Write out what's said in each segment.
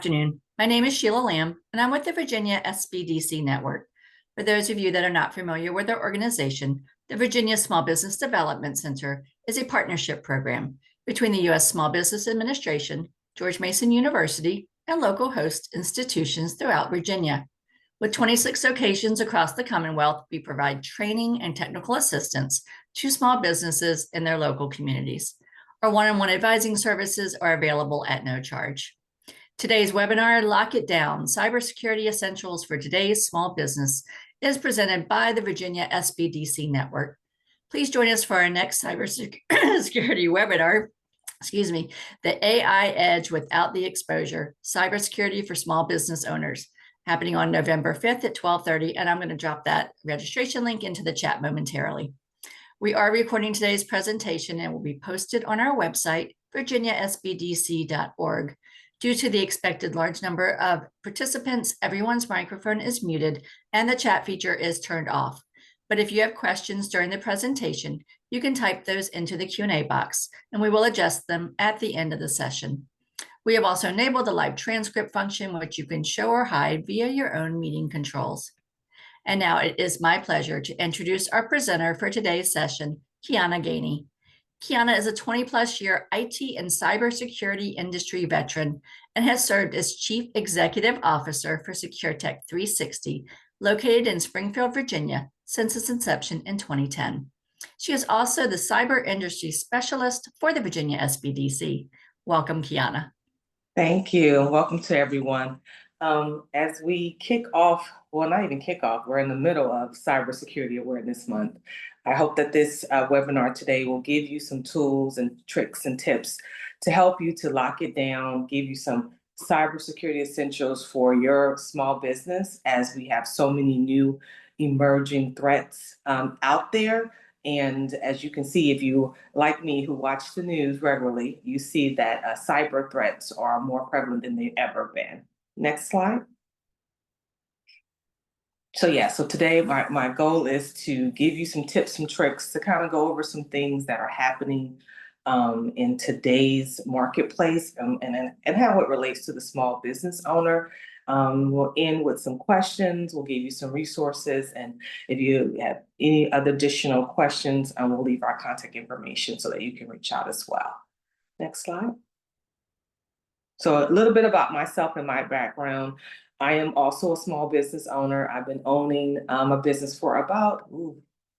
Afternoon. My name is Sheila Lamb, and I'm with the Virginia SBDC Network. For those of you that are not familiar with our organization, the Virginia Small Business Development Center is a partnership program between the U.S. Small Business Administration, George Mason University, and local host institutions throughout Virginia. With 26 locations across the Commonwealth, we provide training and technical assistance to small businesses in their local communities. Our one-on-one advising services are available at no charge. Today's webinar, Lock It Down, Cybersecurity Essentials for Today's Small Business, is presented by the Virginia SBDC Network. Please join us for our next cybersecurity webinar, the AI Edge Without the Exposure, Cybersecurity for Small Business Owners, happening on November 5th at 12:30, and I'm going to drop that registration link into the chat momentarily. We are recording today's presentation and will be posted on our website, virginiasbdc.org. Due to the expected large number of participants, everyone's microphone is muted and the chat feature is turned off. But if you have questions during the presentation, you can type those into the Q&A box and we will adjust them at the end of the session. We have also enabled the live transcript function, which you can show or hide via your own meeting controls. And now it is my pleasure to introduce our presenter for today's session, Kiana Gainey. Kiana is a 20-plus year IT and cybersecurity industry veteran and has served as Chief Executive Officer for SecureTech 360, located in Springfield, Virginia, since its inception in 2010. She is also the Cyber Industry Specialist for the Virginia SBDC. Welcome, Kiana. Thank you. Welcome to everyone. As we kick off, well, not even kick off, we're in the middle of Cybersecurity Awareness Month. I hope that this webinar today will give you some tools and tricks and tips to help you to lock it down, give you some cybersecurity essentials for your small business, as we have so many new emerging threats out there. And as you can see, if you, like me, who watch the news regularly, you see that cyber threats are more prevalent than they've ever been. Next slide. So today my goal is to give you some tips and tricks to kind of go over some things that are happening in today's marketplace and how it relates to the small business owner. We'll end with some questions. We'll give you some resources. And if you have any other additional questions, we'll leave our contact information so that you can reach out as well. Next slide. So a little bit about myself and my background. I am also a small business owner. I've been owning a business for about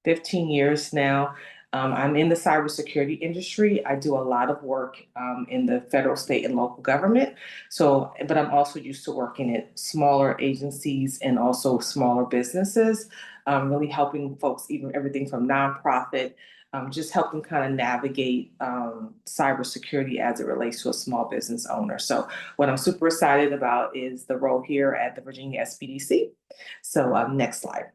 15 years now. I'm in the cybersecurity industry. I do a lot of work in the federal, state, and local government. But I'm also used to working at smaller agencies and also smaller businesses, really helping folks, even everything from nonprofit, just help them kind of navigate cybersecurity as it relates to a small business owner. So what I'm super excited about is the role here at the Virginia SBDC. So next slide.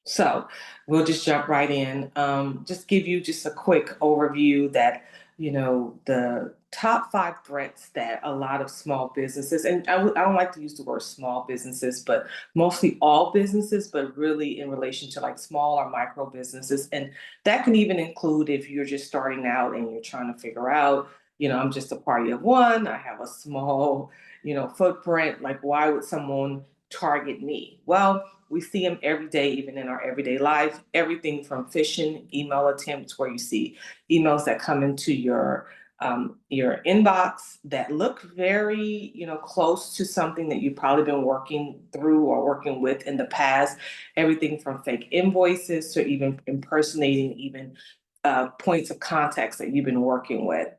So we'll just jump right in. Just give you just a quick overview that, the top 5 threats that a lot of small businesses, and I don't like to use the word small businesses, but mostly all businesses, but really in relation to like small or micro businesses. And that can even include if you're just starting out and you're trying to figure out, I'm just a party of one, I have a small, footprint, like why would someone target me? Well, we see them every day, even in our everyday life, everything from phishing email attempts, where you see emails that come into your inbox that look very, close to something that you've probably been working through or working with in the past, everything from fake invoices to even impersonating even points of contacts that you've been working with.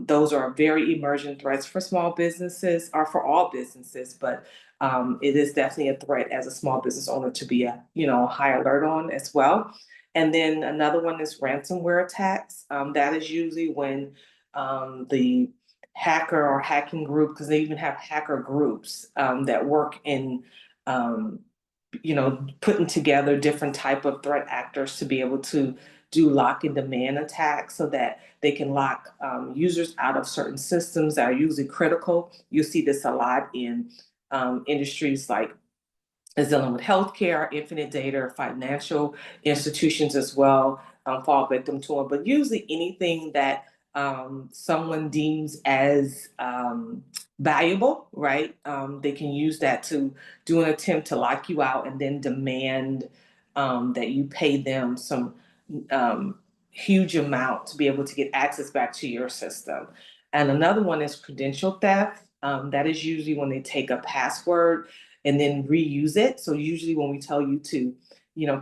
Those are very emergent threats for small businesses, or for all businesses, but it is definitely a threat as a small business owner to be high alert on as well. And then another one is ransomware attacks. That is usually when the hacker or hacking group, because they even have hacker groups that work in putting together different type of threat actors to be able to do lock and demand attacks so that they can lock users out of certain systems that are usually critical. You see this a lot in industries like is dealing with healthcare, infinite data, financial institutions as well, fall victim to them. But usually anything that someone deems as valuable, right? They can use that to do an attempt to lock you out and then demand that you pay them some um, huge amount to be able to get access back to your system. And another one is credential theft. That is usually when they take a password and then reuse it. So usually when we tell you to,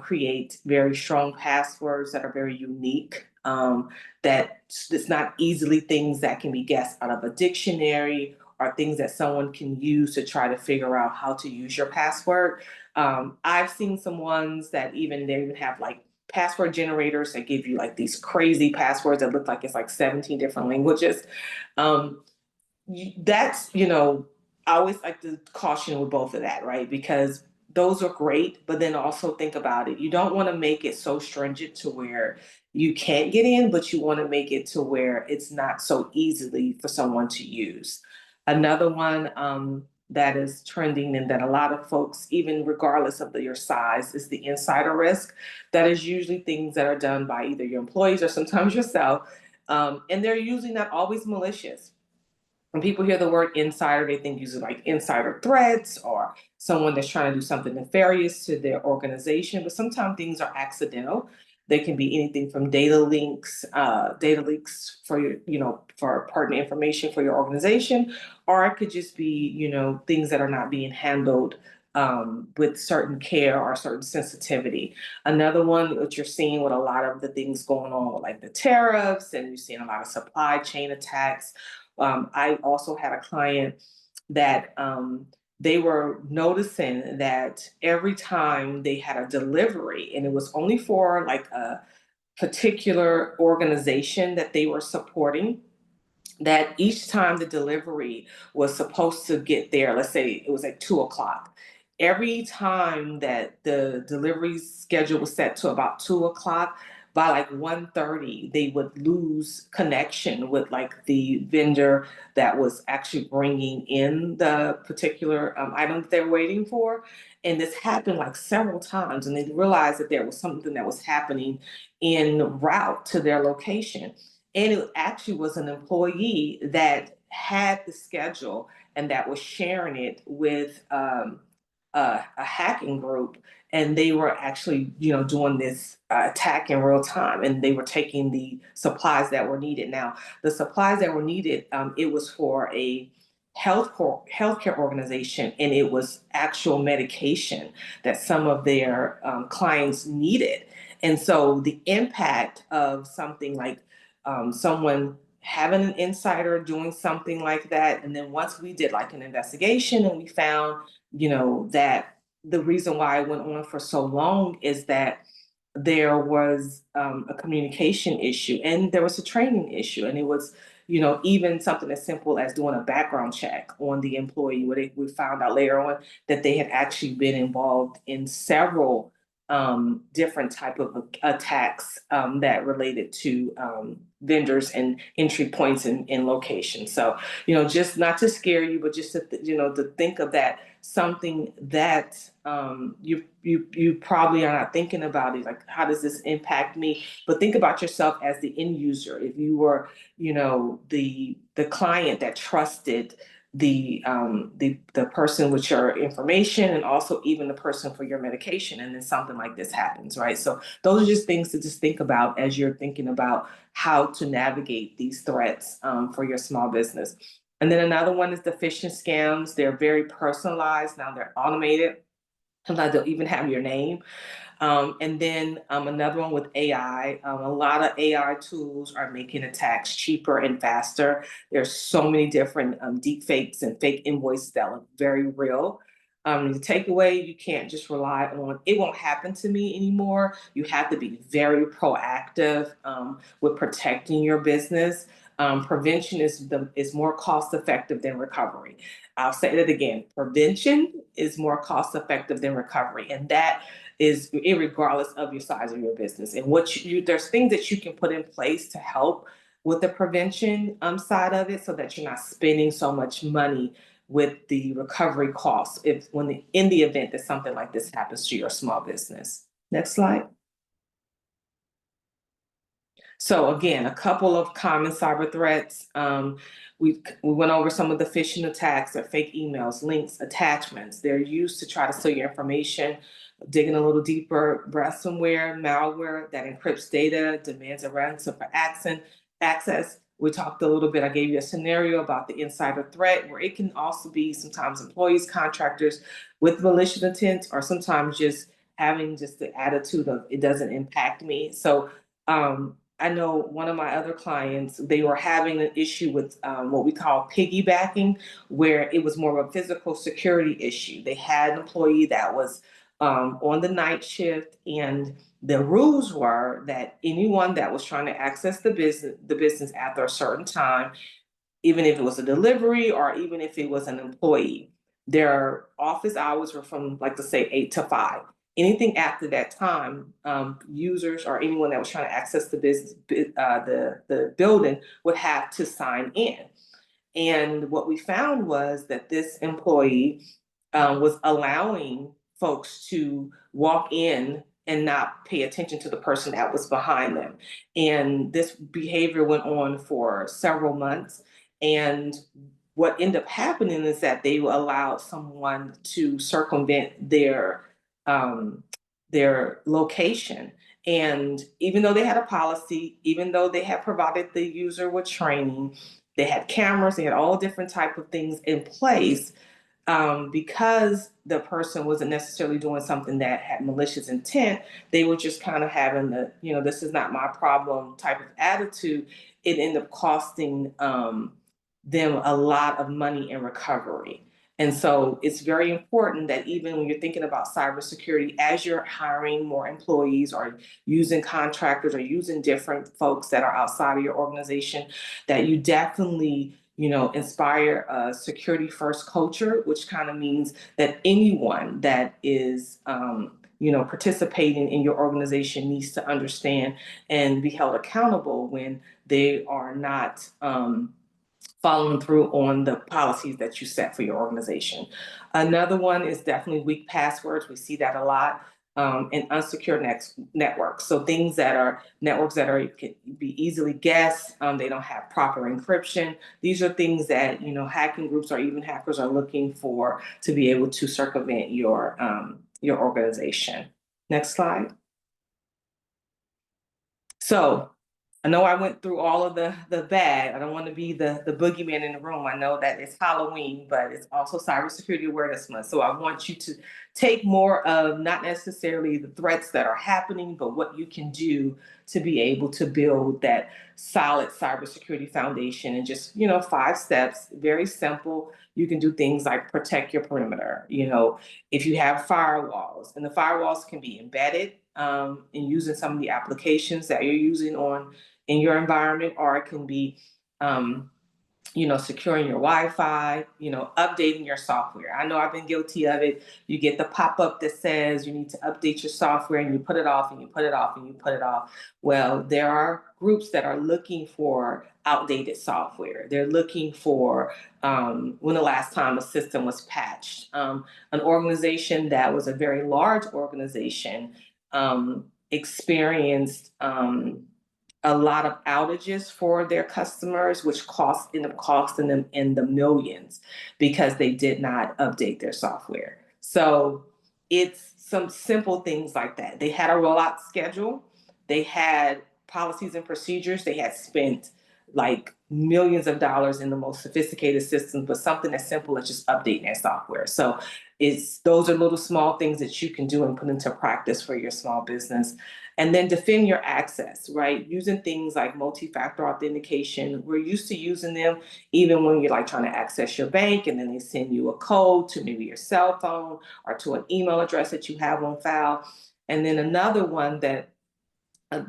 create very strong passwords that are very unique, that it's not easily things that can be guessed out of a dictionary or things that someone can use to try to figure out how to use your password. I've seen some ones that they even have like password generators that give you like these crazy passwords that look like it's like 17 different languages. Um, that's, I always like to caution with both of that, right? Because those are great, but then also think about it. You don't want to make it so stringent to where you can't get in, but you want to make it to where it's not so easily for someone to use. Another one that is trending and that a lot of folks, even regardless of your size, is the insider risk. That is usually things that are done by either your employees or sometimes yourself. And they're usually not always malicious. When people hear the word insider, they think usually like insider threats or someone that's trying to do something nefarious to their organization. But sometimes things are accidental. They can be anything from data leaks for your, for pertinent information for your organization, or it could just be, things that are not being handled with certain care or certain sensitivity. Another one that you're seeing with a lot of the things going on, with like the tariffs, and you're seeing a lot of supply chain attacks. I also had a client that they were noticing that every time they had a delivery, and it was only for like a particular organization that they were supporting, that each time the delivery was supposed to get there, let's say it was at 2 o'clock, every time that the delivery schedule was set to about 2 o'clock, by like 1:30, they would lose connection with like the vendor that was actually bringing in the particular item that they're waiting for. And this happened like several times, and they realized that there was something that was happening en route to their location. And it actually was an employee that had the schedule and that was sharing it with a hacking group. And they were actually, doing this attack in real time. And they were taking the supplies that were needed. Now, the supplies that were needed, it was for a healthcare organization, and it was actual medication that some of their clients needed. And so the impact of something like someone having an insider doing something like that. And then once we did like an investigation and we found, that the reason why it went on for so long is that there was a communication issue and there was a training issue. And it was, even something as simple as doing a background check on the employee, where we found out later on that they had actually been involved in several different type of attacks that related to vendors and entry points in locations. So, just not to scare you, but just to, to think of that, something that you probably are not thinking about is like, how does this impact me? But think about yourself as the end user. If you were, the client that trusted the person with your information, and also even the person for your medication, and then something like this happens, right? So those are just things to just think about as you're thinking about how to navigate these threats for your small business. And then another one is the phishing scams. They're very personalized. Now they're automated. Sometimes they'll even have your name. And then another one with AI. A lot of AI tools are making attacks cheaper and faster. There's so many different deep fakes and fake invoices that look very real. The takeaway, you can't just rely on it won't happen to me anymore. You have to be very proactive with protecting your business. Prevention is more cost effective than recovery. I'll say that again. Prevention is more cost effective than recovery, and that is regardless of your size of your business. And there's things that you can put in place to help with the prevention side of it, so that you're not spending so much money with the recovery costs in the event that something like this happens to your small business. Next slide. So again, a couple of common cyber threats. We went over some of the phishing attacks or fake emails, links, attachments. They're used to try to steal your information. Digging a little deeper, ransomware, malware that encrypts data, demands a ransom for access. We talked a little bit, I gave you a scenario about the insider threat, where it can also be sometimes employees, contractors with malicious intent, or sometimes just having just the attitude of it doesn't impact me. So I know one of my other clients, they were having an issue with what we call piggybacking, where it was more of a physical security issue. They had an employee that was on the night shift, and the rules were that anyone that was trying to access the business after a certain time, even if it was a delivery or even if it was an employee, their office hours were from, like, to say 8 to 5. Anything after that time, users or anyone that was trying to access the business, the building, would have to sign in. And what we found was that this employee was allowing folks to walk in and not pay attention to the person that was behind them. And this behavior went on for several months. And what ended up happening is that they allowed someone to circumvent their location. And even though they had a policy, even though they had provided the user with training, they had cameras, they had all different type of things in place, because the person wasn't necessarily doing something that had malicious intent, they were just kind of having the, this is not my problem type of attitude. It ended up costing them a lot of money in recovery. And so it's very important that even when you're thinking about cybersecurity, as you're hiring more employees or using contractors or using different folks that are outside of your organization, that you definitely inspire a security first culture, which kind of means that anyone that is, participating in your organization needs to understand and be held accountable when they are not following through on the policies that you set for your organization. Another one is definitely weak passwords. We see that a lot. And unsecured networks. So things that are networks that can be easily guessed. They don't have proper encryption. These are things that hacking groups or even hackers are looking for to be able to circumvent your organization. Next slide. So I know I went through all of the bad. I don't want to be the boogeyman in the room. I know that it's Halloween, but it's also Cybersecurity Awareness Month. So I want you to take more of not necessarily the threats that are happening, but what you can do to be able to build that solid cybersecurity foundation. And just 5 steps, very simple. You can do things like protect your perimeter. If you have firewalls, and the firewalls can be embedded in using some of the applications that you're using in your environment, or it can be, securing your Wi-Fi, updating your software. I know I've been guilty of it. You get the pop-up that says you need to update your software, and you put it off and you put it off and you put it off. Well, there are groups that are looking for outdated software. They're looking for when the last time a system was patched. An organization that was a very large organization experienced a lot of outages for their customers, which ended up costing them in the millions because they did not update their software. So it's some simple things like that. They had a rollout schedule, they had policies and procedures, they had spent like millions of dollars in the most sophisticated systems, but something as simple as just updating their software. So those are little small things that you can do and put into practice for your small business. And then defend your access, right? Using things like multi-factor authentication. We're used to using them even when you're like trying to access your bank, and then they send you a code to maybe your cell phone or to an email address that you have on file. And then another one that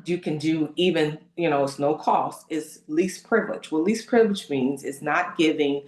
you can do, even it's no cost, is least privilege. What least privilege means is not giving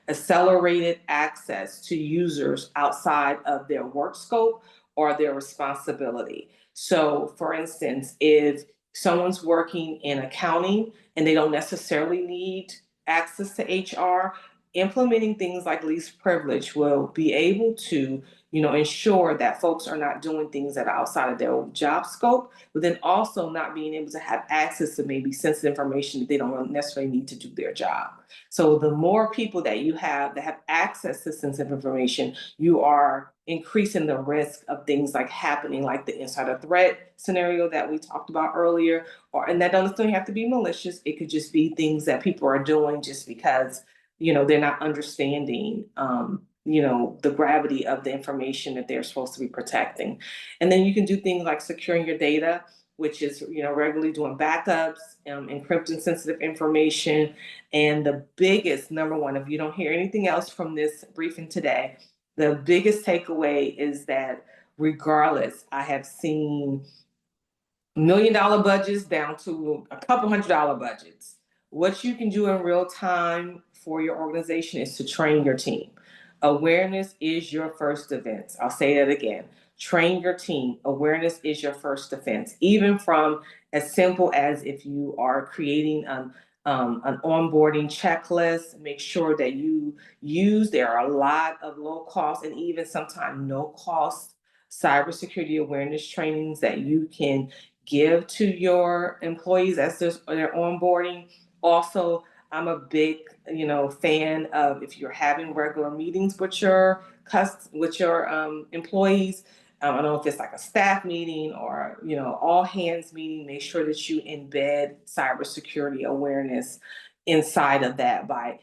accelerated access to users outside of their work scope or their responsibility. So for instance, if someone's working in accounting and they don't necessarily need access to HR, implementing things like least privilege will be able to, ensure that folks are not doing things that are outside of their job scope, but then also not being able to have access to maybe sensitive information that they don't necessarily need to do their job. So the more people that you have that have access to sensitive information, you are increasing the risk of things like happening, like the insider threat scenario that we talked about earlier, and that doesn't have to be malicious. It could just be things that people are doing just because, they're not understanding, the gravity of the information that they're supposed to be protecting. And then you can do things like securing your data, which is, regularly doing backups, encrypting sensitive information. And the biggest, number one, if you don't hear anything else from this briefing today, the biggest takeaway is that regardless, I have seen $1 million budgets down to a couple $100 budgets. What you can do in real time for your organization is to train your team. Awareness is your first defense. I'll say that again. Train your team. Awareness is your first defense. Even from as simple as if you are creating an onboarding checklist, make sure that you use, there are a lot of low cost and even sometimes no cost cybersecurity awareness trainings that you can give to your employees as they're onboarding. Also, I'm a big, fan of if you're having regular meetings with your employees. I don't know if it's like a staff meeting or all hands meeting. Make sure that you embed cybersecurity awareness inside of that by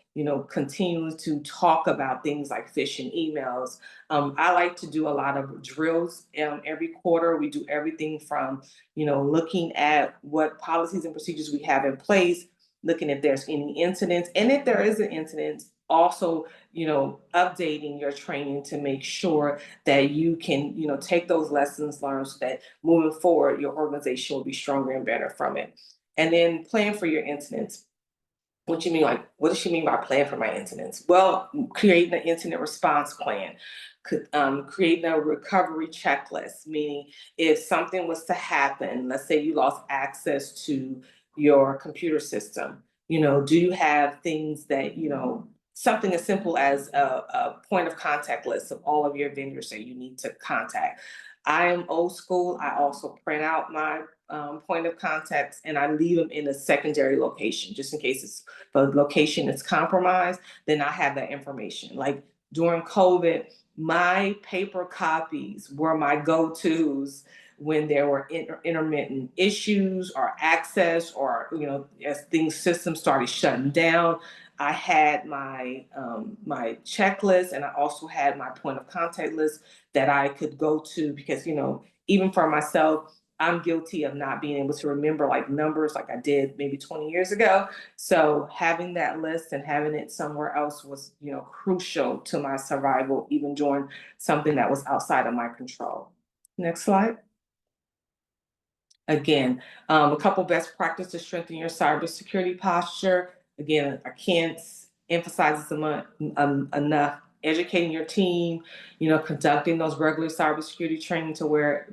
continuing to talk about things like phishing emails. I like to do a lot of drills every quarter. We do everything from looking at what policies and procedures we have in place, looking if there's any incidents, and if there is an incident, also updating your training to make sure that you can take those lessons learned so that moving forward your organization will be stronger and better from it. And then plan for your incidents. What you mean, like, what does she mean by plan for my incidents? Well, creating an incident response plan, creating a recovery checklist, meaning if something was to happen, let's say you lost access to your computer system, do you have things that, something as simple as a point of contact list of all of your vendors that you need to contact. I am old school. I also print out my point of contacts and I leave them in a secondary location just in case the location is compromised. Then I have that information. Like during COVID, my paper copies were my go-tos when there were intermittent issues or access or as systems started shutting down. I had my checklist and I also had my point of contact list that I could go to because even for myself, I'm guilty of not being able to remember like numbers like I did maybe 20 years ago. So having that list and having it somewhere else was, crucial to my survival, even during something that was outside of my control. Next slide. Again, a couple best practices to strengthen your cybersecurity posture. Again, I can't emphasize this enough. Educating your team, conducting those regular cybersecurity training to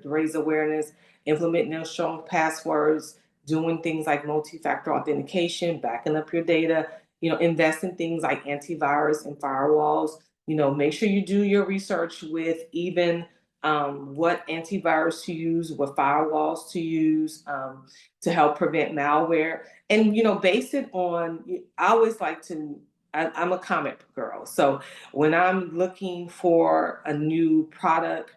raise awareness, implementing those strong passwords, doing things like multi-factor authentication, backing up your data, invest in things like antivirus and firewalls. Make sure you do your research with even what antivirus to use, what firewalls to use to help prevent malware. And, base it on, I always like to, I'm a comic girl. So when I'm looking for a new product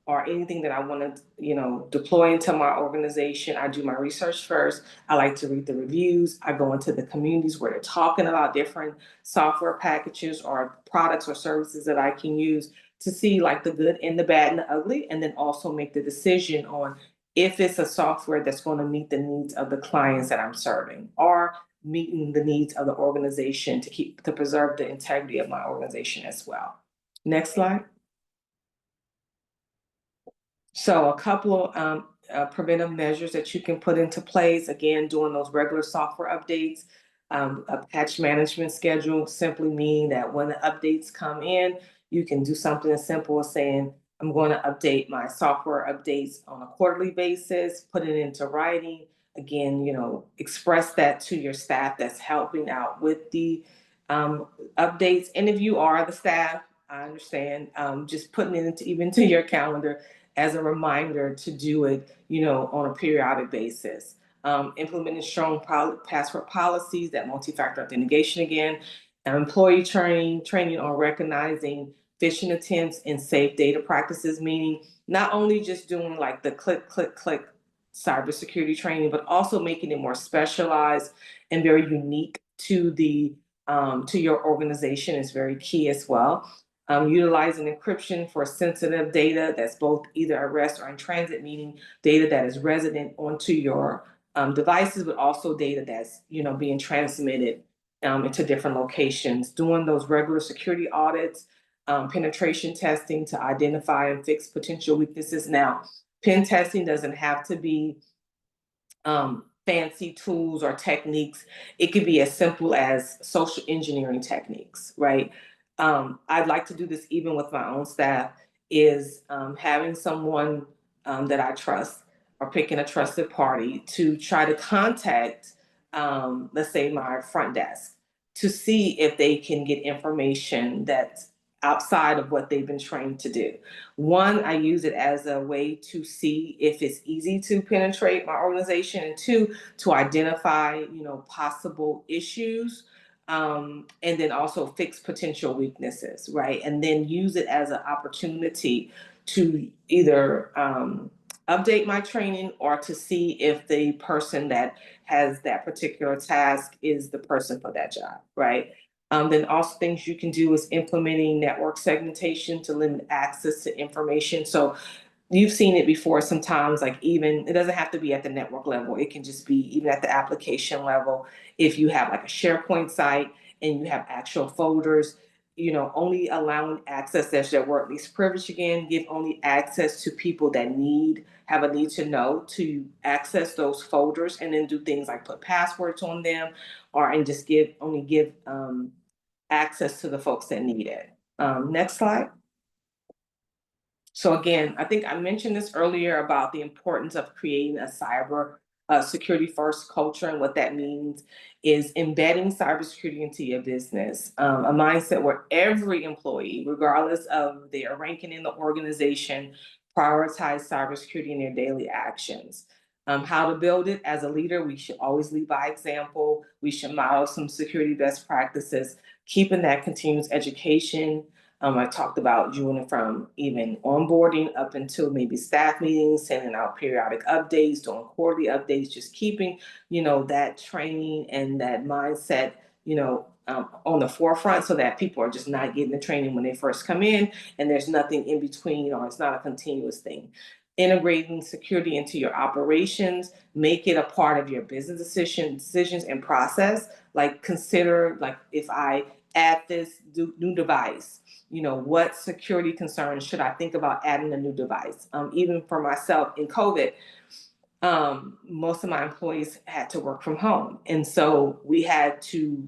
or anything that I want to, deploy into my organization, I do my research first. I like to read the reviews. I go into the communities where they're talking about different software packages or products or services that I can use to see like the good and the bad and the ugly, and then also make the decision on if it's a software that's going to meet the needs of the clients that I'm serving or meeting the needs of the organization to preserve the integrity of my organization as well. Next slide. So a couple of preventive measures that you can put into place, again, doing those regular software updates, a patch management schedule, simply meaning that when the updates come in, you can do something as simple as saying, I'm going to update my software updates on a quarterly basis, put it into writing. Again, express that to your staff that's helping out with the updates. And if you are the staff, I understand, just putting it into even to your calendar as a reminder to do it, on a periodic basis. Implementing strong password policies, that multi-factor authentication again, employee training on recognizing phishing attempts and safe data practices, meaning not only just doing like the click cybersecurity training, but also making it more specialized and very unique to your organization is very key as well. Utilizing encryption for sensitive data that's both either at rest or in transit, meaning data that is resident onto your devices, but also data that's being transmitted into different locations. Doing those regular security audits, penetration testing to identify and fix potential weaknesses. Now, pen testing doesn't have to be fancy tools or techniques. It could be as simple as social engineering techniques, right? I'd like to do this even with my own staff, is having someone that I trust or picking a trusted party to try to contact, let's say, my front desk to see if they can get information that's outside of what they've been trained to do. One, I use it as a way to see if it's easy to penetrate my organization, and two, to identify, possible issues, and then also fix potential weaknesses, right? And then use it as an opportunity to either update my training or to see if the person that has that particular task is the person for that job, right? Then also things you can do is implementing network segmentation to limit access to information. So you've seen it before sometimes, like even it doesn't have to be at the network level. It can just be even at the application level. If you have like a SharePoint site and you have actual folders, only allowing access that's their work least privilege, again, give only access to people that have a need to know to access those folders, and then do things like put passwords on them and just give access to the folks that need it. Next slide. So again, I think I mentioned this earlier about the importance of creating a cyber security first culture, and what that means is embedding cybersecurity into your business, a mindset where every employee, regardless of their ranking in the organization, prioritize cybersecurity in their daily actions. How to build it as a leader, we should always lead by example. We should model some security best practices, keeping that continuous education. I talked about doing it from even onboarding up until maybe staff meetings, sending out periodic updates, doing quarterly updates, just keeping, that training and that mindset, on the forefront, so that people are just not getting the training when they first come in and there's nothing in between, or it's not a continuous thing. Integrating security into your operations, make it a part of your business decisions and process. Like consider, like if I add this new device, what security concerns should I think about adding a new device? Even for myself in COVID, most of my employees had to work from home. And so we had to,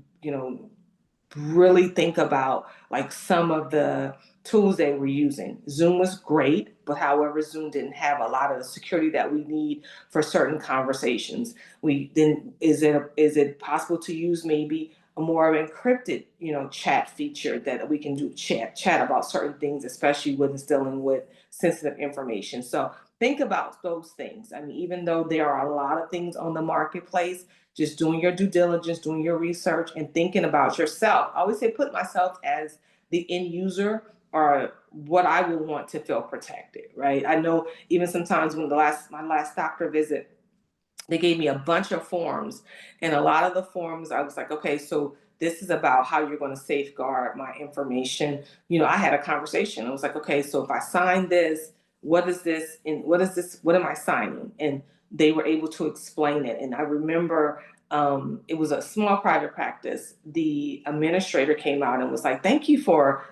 really think about like some of the tools they were using. Zoom was great, but however, Zoom didn't have a lot of the security that we need for certain conversations. Is it possible to use maybe a more encrypted, chat feature that we can do chat about certain things, especially when it's dealing with sensitive information. So think about those things. I mean, even though there are a lot of things on the marketplace, just doing your due diligence, doing your research, and thinking about yourself. I always say put myself as the end user, or what I would want to feel protected, right? I know even sometimes when my last doctor visit, they gave me a bunch of forms, and a lot of the forms I was like, okay, so this is about how you're going to safeguard my information. I had a conversation. I was like, okay, so if I sign this, what is this, and what am I signing? And they were able to explain it. And I remember it was a small private practice. The administrator came out and was like, thank you for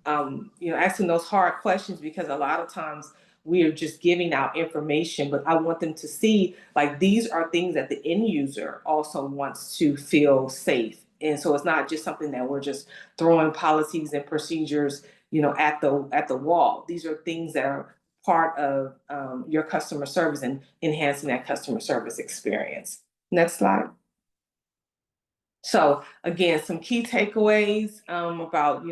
asking those hard questions, because a lot of times we are just giving out information, but I want them to see like these are things that the end user also wants to feel safe. And so it's not just something that we're just throwing policies and procedures, at the wall. These are things that are part of your customer service and enhancing that customer service experience. Next slide. So again, some key takeaways about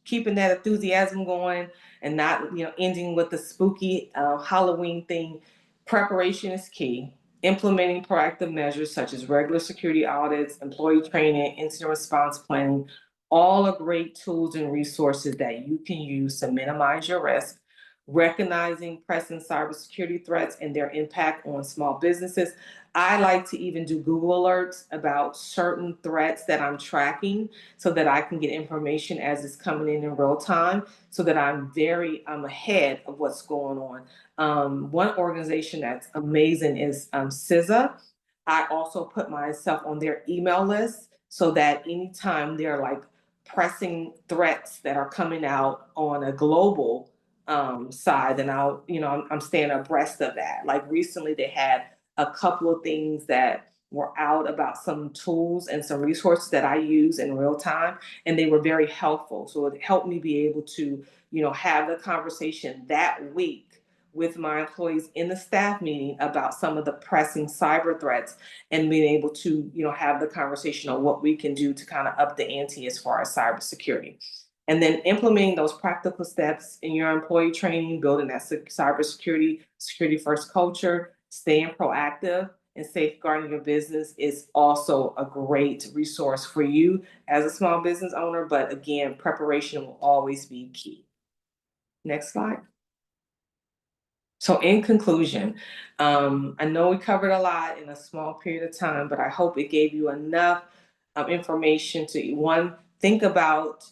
keeping that enthusiasm going and not ending with the spooky Halloween thing. Preparation is key. Implementing proactive measures such as regular security audits, employee training, incident response planning, all are great tools and resources that you can use to minimize your risk. Recognizing pressing cybersecurity threats and their impact on small businesses. I like to even do Google alerts about certain threats that I'm tracking so that I can get information as it's coming in real time so that I'm ahead of what's going on. One organization that's amazing is CISA. I also put myself on their email list so that anytime they're like pressing threats that are coming out on a global side, then I'm staying abreast of that. Like recently, they had a couple of things that were out about some tools and some resources that I use in real time, and they were very helpful. So it helped me be able to, have the conversation that week with my employees in the staff meeting about some of the pressing cyber threats and being able to, have the conversation on what we can do to kind of up the ante as far as cybersecurity. And then implementing those practical steps in your employee training, building that cybersecurity, security first culture, staying proactive and safeguarding your business is also a great resource for you as a small business owner. But again, preparation will always be key. Next slide. So in conclusion, I know we covered a lot in a small period of time, but I hope it gave you enough information to one, think about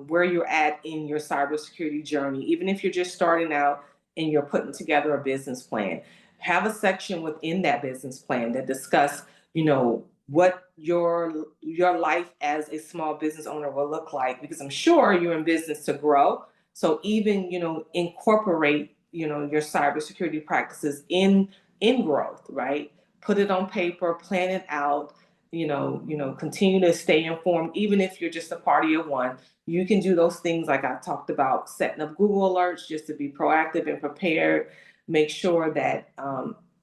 where you're at in your cybersecurity journey, even if you're just starting out and you're putting together a business plan. Have a section within that business plan that discuss what your life as a small business owner will look like, because I'm sure you're in business to grow. So even incorporate your cybersecurity practices in growth, right? Put it on paper, plan it out. Continue to stay informed, even if you're just a party of one. You can do those things like I talked about, setting up Google alerts just to be proactive and prepared. Make sure that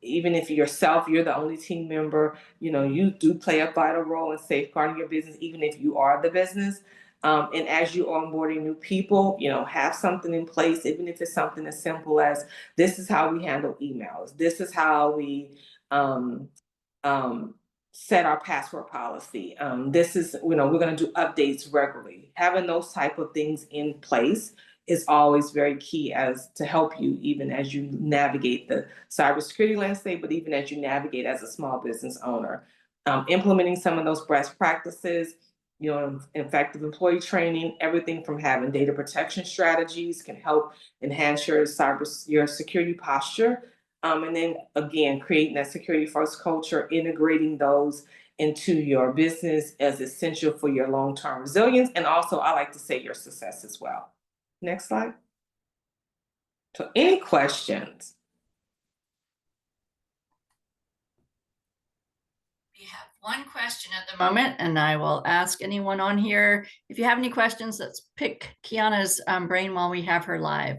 even if you're the only team member, you do play a vital role in safeguarding your business, even if you are the business. And as you onboarding new people, have something in place, even if it's something as simple as this is how we handle emails. This is how we set our password policy. This is, we're going to do updates regularly. Having those type of things in place is always very key as to help you even as you navigate the cybersecurity landscape, but even as you navigate as a small business owner. Implementing some of those best practices, effective employee training, everything from having data protection strategies can help enhance your security posture. And then again, creating that security first culture, integrating those into your business as essential for your long-term resilience. And also, I like to say your success as well. Next slide. So any questions? We have one question at the moment, and I will ask anyone on here. If you have any questions, let's pick Kiana's brain while we have her live.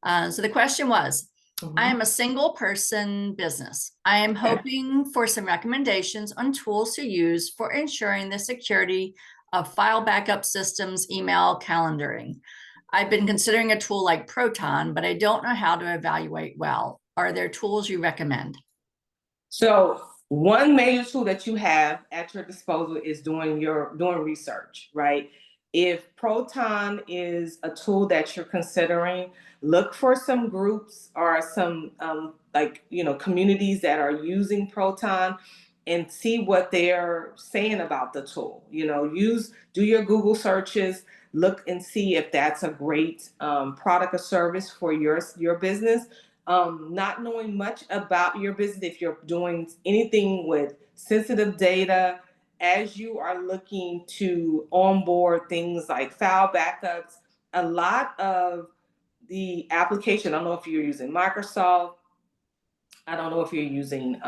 So the question was, I am a single person business. I am hoping for some recommendations on tools to use for ensuring the security of file backup systems, email, calendaring. I've been considering a tool like Proton, but I don't know how to evaluate well. Are there tools you recommend? So one major tool that you have at your disposal is doing research, right? If Proton is a tool that you're considering, look for some groups or some communities that are using Proton and see what they're saying about the tool. Do your Google searches, look and see if that's a great product or service for your business. Not knowing much about your business, if you're doing anything with sensitive data, as you are looking to onboard things like file backups, a lot of the application, I don't know if you're using Microsoft, I don't know if you're using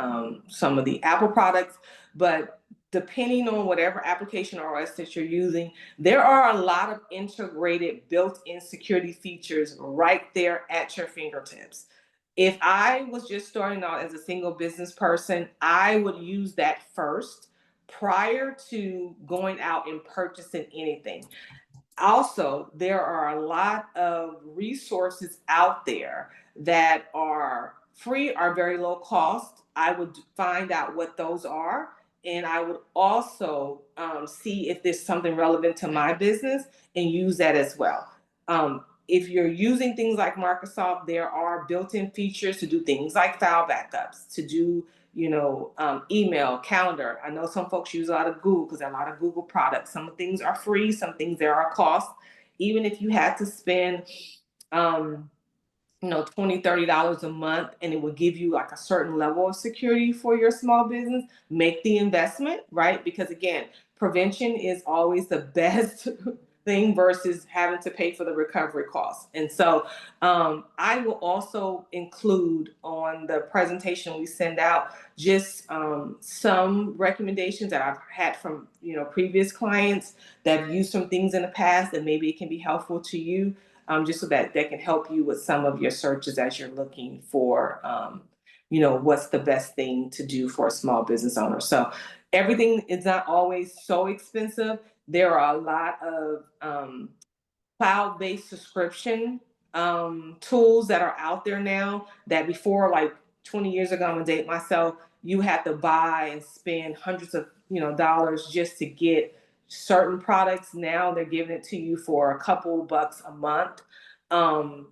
some of the Apple products, but depending on whatever application or OS that you're using, there are a lot of integrated built-in security features right there at your fingertips. If I was just starting out as a single business person, I would use that first prior to going out and purchasing anything. Also, there are a lot of resources out there that are free, are very low cost. I would find out what those are, and I would also see if there's something relevant to my business and use that as well. If you're using things like Microsoft, there are built-in features to do things like file backups, to do email, calendar. I know some folks use a lot of Google because there are a lot of Google products. Some things are free, some things there are costs. Even if you had to spend, $20, $30 a month, and it will give you like a certain level of security for your small business, make the investment, right? Because again, prevention is always the best thing versus having to pay for the recovery costs. And so I will also include on the presentation we send out just some recommendations that I've had from previous clients that have used some things in the past, and maybe it can be helpful to you, just so that can help you with some of your searches as you're looking for what's the best thing to do for a small business owner. So everything is not always so expensive. There are a lot of cloud-based subscription tools that are out there now that before, like 20 years ago, I'm gonna date myself, you had to buy and spend hundreds of dollars just to get certain products. Now they're giving it to you for a couple bucks a month. And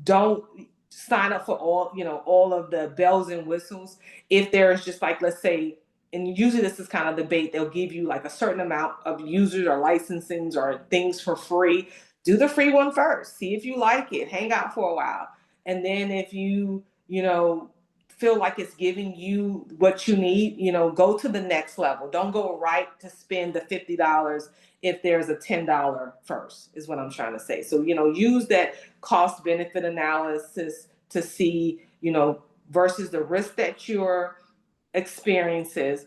don't sign up for all of the bells and whistles. If there's just, like, let's say, and usually this is kind of debate, they'll give you like a certain amount of users or licensings or things for free. Do the free one first, see if you like it, hang out for a while, and then if you feel like it's giving you what you need, go to the next level. Don't go right to spend the $50 if there's a $10 first, is what I'm trying to say. So use that cost benefit analysis to see versus the risk that you're experiences,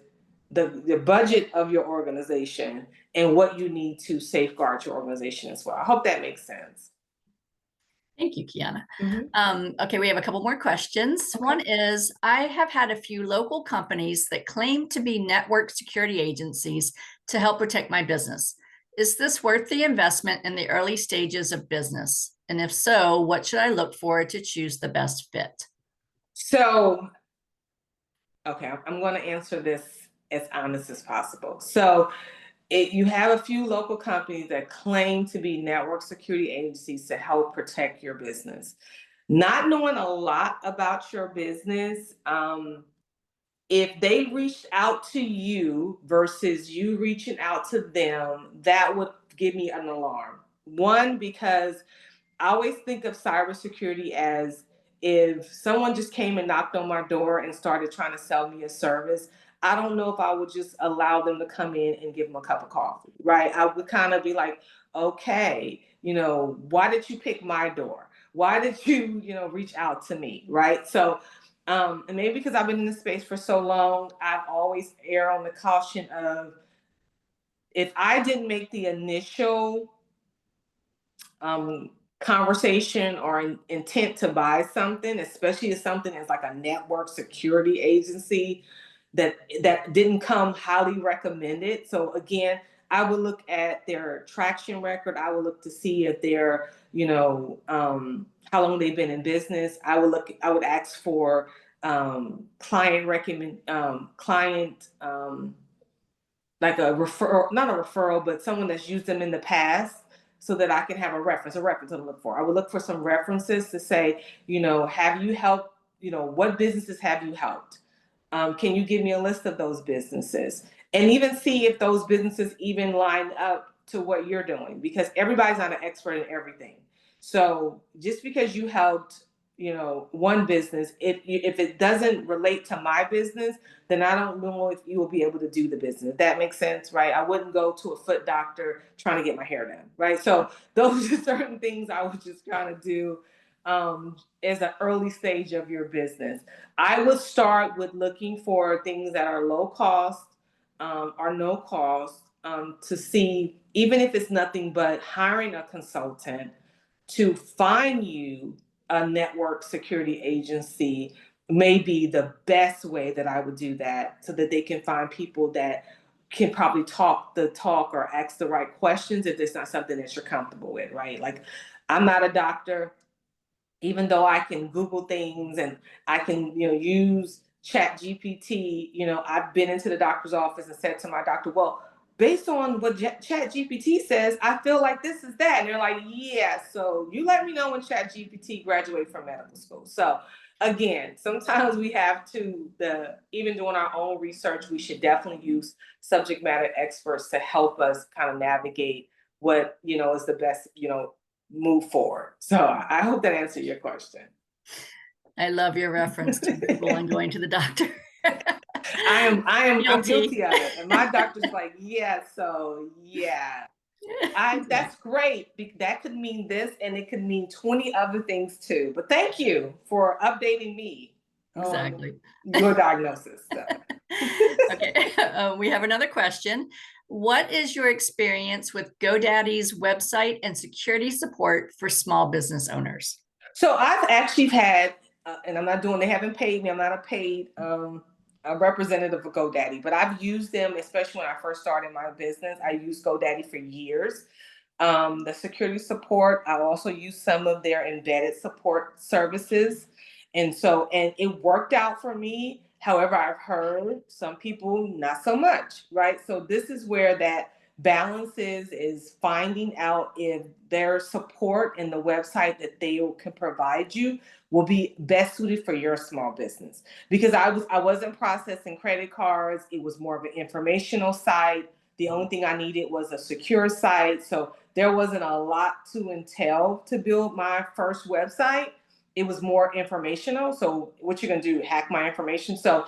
the budget of your organization, and what you need to safeguard your organization as well. I hope that makes sense. Thank you, Kiana. Mm-hmm. Okay, we have a couple more questions. Okay. One is, I have had a few local companies that claim to be network security agencies to help protect my business. Is this worth the investment in the early stages of business? And if so, what should I look for to choose the best fit? So, okay, I'm going to answer this as honest as possible. So, you have a few local companies that claim to be network security agencies to help protect your business. Not knowing a lot about your business, if they reached out to you versus you reaching out to them, that would give me an alarm. One, because I always think of cybersecurity as, if someone just came and knocked on my door and started trying to sell me a service, I don't know if I would just allow them to come in and give them a cup of coffee, right? I would kind of be like, okay, why did you pick my door? Why did you, reach out to me, right? So, and maybe because I've been in this space for so long, I've always err on the caution of, if I didn't make the initial conversation or intent to buy something, especially if something is like a network security agency that didn't come highly recommended. So again, I would look at their traction record. I would look to see if they're, how long they've been in business. I would ask for client like a referral, not a referral, but someone that's used them in the past, so that I can have a reference to look for. I would look for some references to say, have you helped, what businesses have you helped? Can you give me a list of those businesses? And even see if those businesses even line up to what you're doing, because everybody's not an expert in everything. So just because you helped, one business, if it doesn't relate to my business, then I don't know if you will be able to do the business. If that makes sense, right? I wouldn't go to a foot doctor trying to get my hair done, right? So those are certain things I would just kind of do as an early stage of your business. I would start with looking for things that are low cost or no cost, to see, even if it's nothing but hiring a consultant to find you a network security agency may be the best way that I would do that, so that they can find people that can probably talk the talk or ask the right questions if it's not something that you're comfortable with, right? Like, I'm not a doctor, even though I can Google things and I can, use Chat GPT. I've been into the doctor's office and said to my doctor, well, based on what Chat GPT says, I feel like this is that. And they're like, yeah, so you let me know when Chat GPT graduates from medical school. So again, sometimes we have to, even doing our own research, we should definitely use subject matter experts to help us kind of navigate what, is the best, move forward. So I hope that answered your question. I love your reference to Google and going to the doctor. I'm Guilty. guilty of it. And my doctor's like, yeah, so yeah. That's great. That could mean this, and it could mean 20 other things too. But thank you for updating me on Exactly. your diagnosis. So. Okay, we have another question. What is your experience with GoDaddy's website and security support for small business owners? So I've actually had, and they haven't paid me. I'm not a paid a representative of GoDaddy, but I've used them, especially when I first started my business. I used GoDaddy for years. The security support, I also use some of their embedded support services. And it worked out for me. However, I've heard some people not so much, right? So this is where that balance is finding out if their support in the website that they can provide you will be best suited for your small business. Because I wasn't processing credit cards. It was more of an informational site. The only thing I needed was a secure site. So there wasn't a lot to entail to build my first website. It was more informational. So what you're gonna do, hack my information. So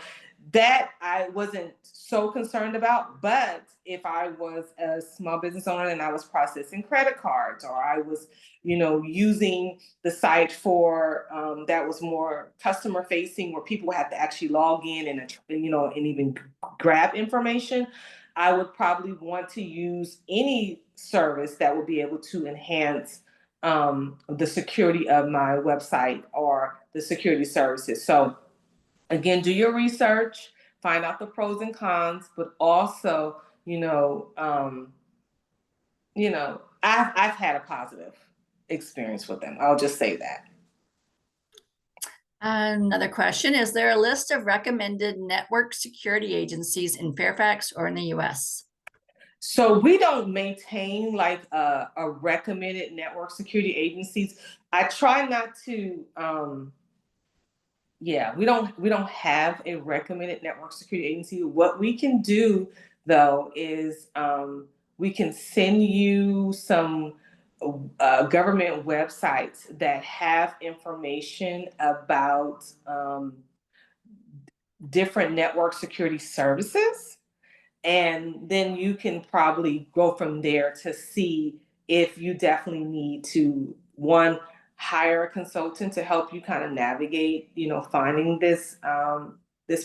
that I wasn't so concerned about. But if I was a small business owner and I was processing credit cards, or I was, using the site for that was more customer facing, where people had to actually log in and even grab information, I would probably want to use any service that would be able to enhance the security of my website or the security services. So again, do your research, find out the pros and cons, but also, I've had a positive experience with them. I'll just say that. Another question, is there a list of recommended network security agencies in Fairfax or in the US? So we don't maintain like a recommended network security agencies. I try not to yeah, we don't have a recommended network security agency. What we can do though is we can send you some government websites that have information about different network security services, and then you can probably go from there to see if you definitely need to, one, hire a consultant to help you kind of navigate, finding this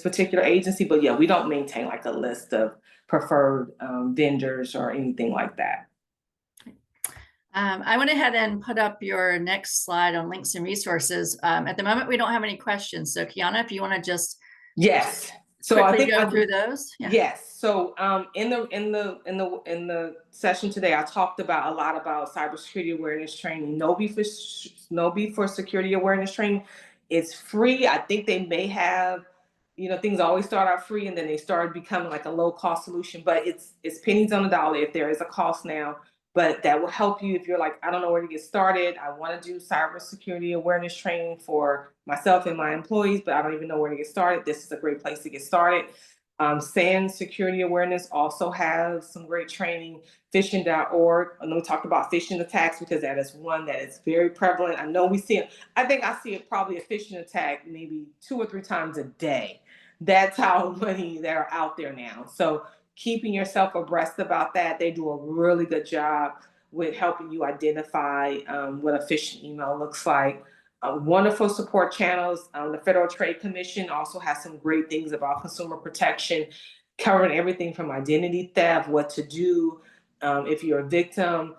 particular agency. But yeah, we don't maintain like a list of preferred vendors or anything like that. I went ahead and put up your next slide on links and resources. At the moment, we don't have any questions. So Kiana, if you want to just Yes. So I quickly think go through those. Yeah. Yes. So in the session today, I talked about a lot about cybersecurity awareness training. No Be for security awareness training. It's free. I think they may have, things always start out free and then they start becoming like a low cost solution. But it's pennies on the dollar if there is a cost now. But that will help you if you're like, I don't know where to get started. I want to do cybersecurity awareness training for myself and my employees, but I don't even know where to get started. This is a great place to get started. SANS Security Awareness also has some great training. Phishing.org. I know we talked about phishing attacks because that is one that is very prevalent. I know we see it. I think I see it probably a phishing attack maybe 2 or 3 times a day. That's how many that are out there now. So keeping yourself abreast about that. They do a really good job with helping you identify what a phishing email looks like. Wonderful support channels. The Federal Trade Commission also has some great things about consumer protection, covering everything from identity theft, what to do if you're a victim,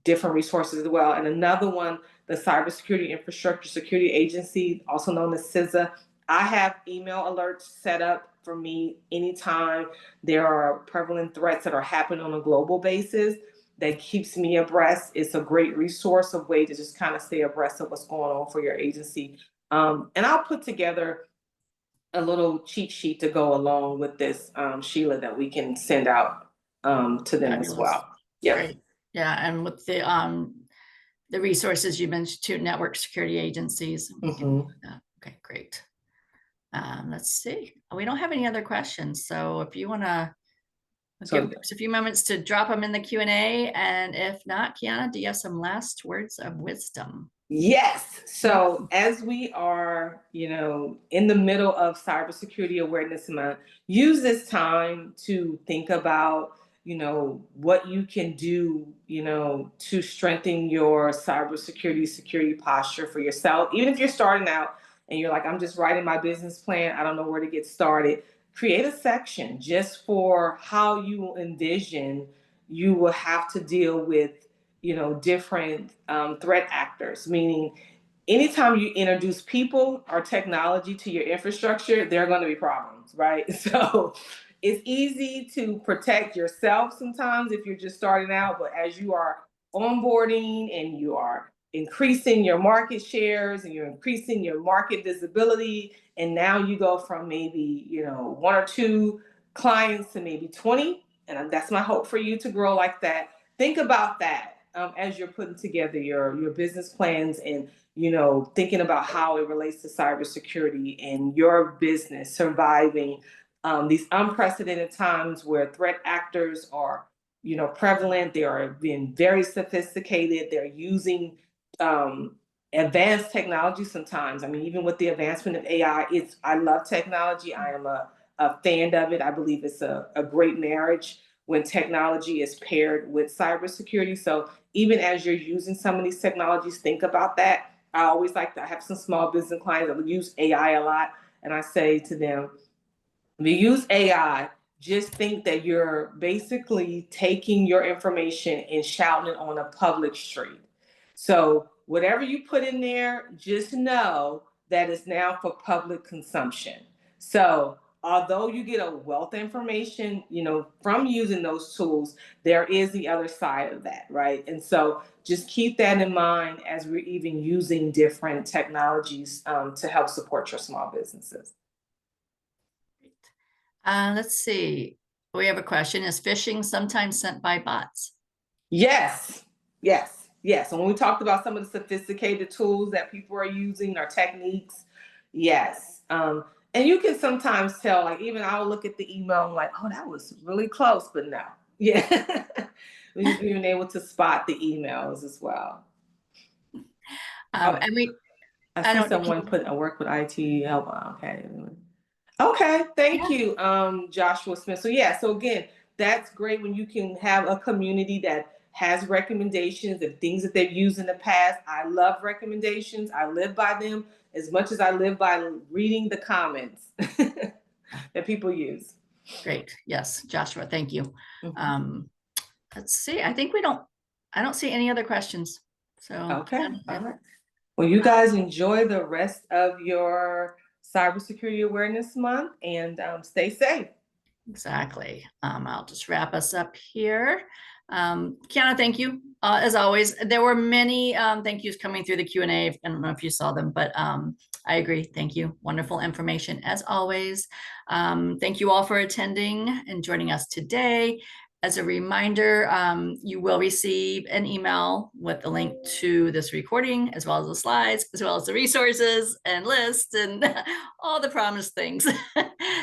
different resources as well. And another one, the Cybersecurity Infrastructure Security Agency, also known as CISA. I have email alerts set up for me anytime there are prevalent threats that are happening on a global basis. That keeps me abreast. It's a great resource, a way to just kind of stay abreast of what's going on for your agency. And I'll put together a little cheat sheet to go along with this, Sheila, that we can send out to them as Fabulous. well. Yep. Great. Yeah, and with the resources you mentioned too, network security agencies. Okay, great. Let's see. We don't have any other questions, so if you want to give us a few moments to drop them in the Q&A, and if not, Kiana, do you have some last words of wisdom? Yes. So as we are, in the middle of Cybersecurity Awareness Month, use this time to think about, what you can do, to strengthen your cybersecurity security posture for yourself. Even if you're starting out and you're like, I'm just writing my business plan, I don't know where to get started. Create a section just for how you envision you will have to deal with different threat actors, meaning anytime you introduce people or technology to your infrastructure, there are going to be problems, right? So it's easy to protect yourself sometimes if you're just starting out, but as you are onboarding and you are increasing your market shares and you're increasing your market visibility, and now you go from maybe, one or two clients to maybe 20, and that's my hope for you to grow like that. Think about that as you're putting together your business plans and thinking about how it relates to cybersecurity and your business surviving these unprecedented times where threat actors are prevalent. They are being very sophisticated. They're using advanced technology sometimes. I mean, even with the advancement of AI, I love technology. I am a fan of it. I believe it's a great marriage when technology is paired with cybersecurity. So even as you're using some of these technologies, think about that. I always I have some small business clients that use AI a lot. And I say to them, if you use AI, just think that you're basically taking your information and shouting it on a public street. So whatever you put in there, just know that it's now for public consumption. So although you get a wealth of information, from using those tools, there is the other side of that, right? And so just keep that in mind as we're even using different technologies to help support your small businesses. Let's see. We have a question. Is phishing sometimes sent by bots? Yes, yes, yes. And when we talked about some of the sophisticated tools that people are using or techniques, yes. And you can sometimes tell, like even I'll look at the email, I'm like, oh, that was really close, but no. Yeah. We just being able to spot the emails as well. And I see someone put, I work with IT help. Okay. Okay, thank you, Joshua Smith. So yeah, so again, that's great when you can have a community that has recommendations of things that they've used in the past. I love recommendations. I live by them as much as I live by reading the comments that people use. Great. Yes, Joshua, thank you. Let's see. I don't see any other questions. So okay. All right. Well, you guys enjoy the rest of your Cybersecurity Awareness Month and stay safe. Exactly. I'll just wrap us up here. Kiana, thank you. As always, there were many thank yous coming through the Q&A. I don't know if you saw them, but I agree. Thank you. Wonderful information as always. Thank you all for attending and joining us today. As a reminder, you will receive an email with a link to this recording, as well as the slides, as well as the resources and lists and all the promised things.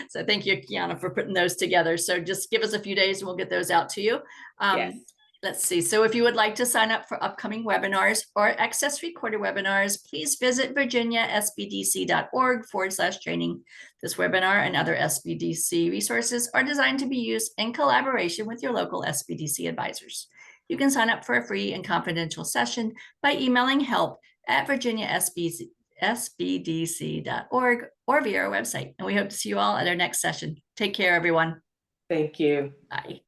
So thank you, Kiana, for putting those together. So just give us a few days and we'll get those out to you. Yes. Let's see. So if you would like to sign up for upcoming webinars or access recorded webinars, please visit virginiasbdc.org/training. This webinar and other SBDC resources are designed to be used in collaboration with your local SBDC advisors. You can sign up for a free and confidential session by emailing help@virginiasbdc.org or via our website. And we hope to see you all at our next session. Take care, everyone. Thank you. Bye.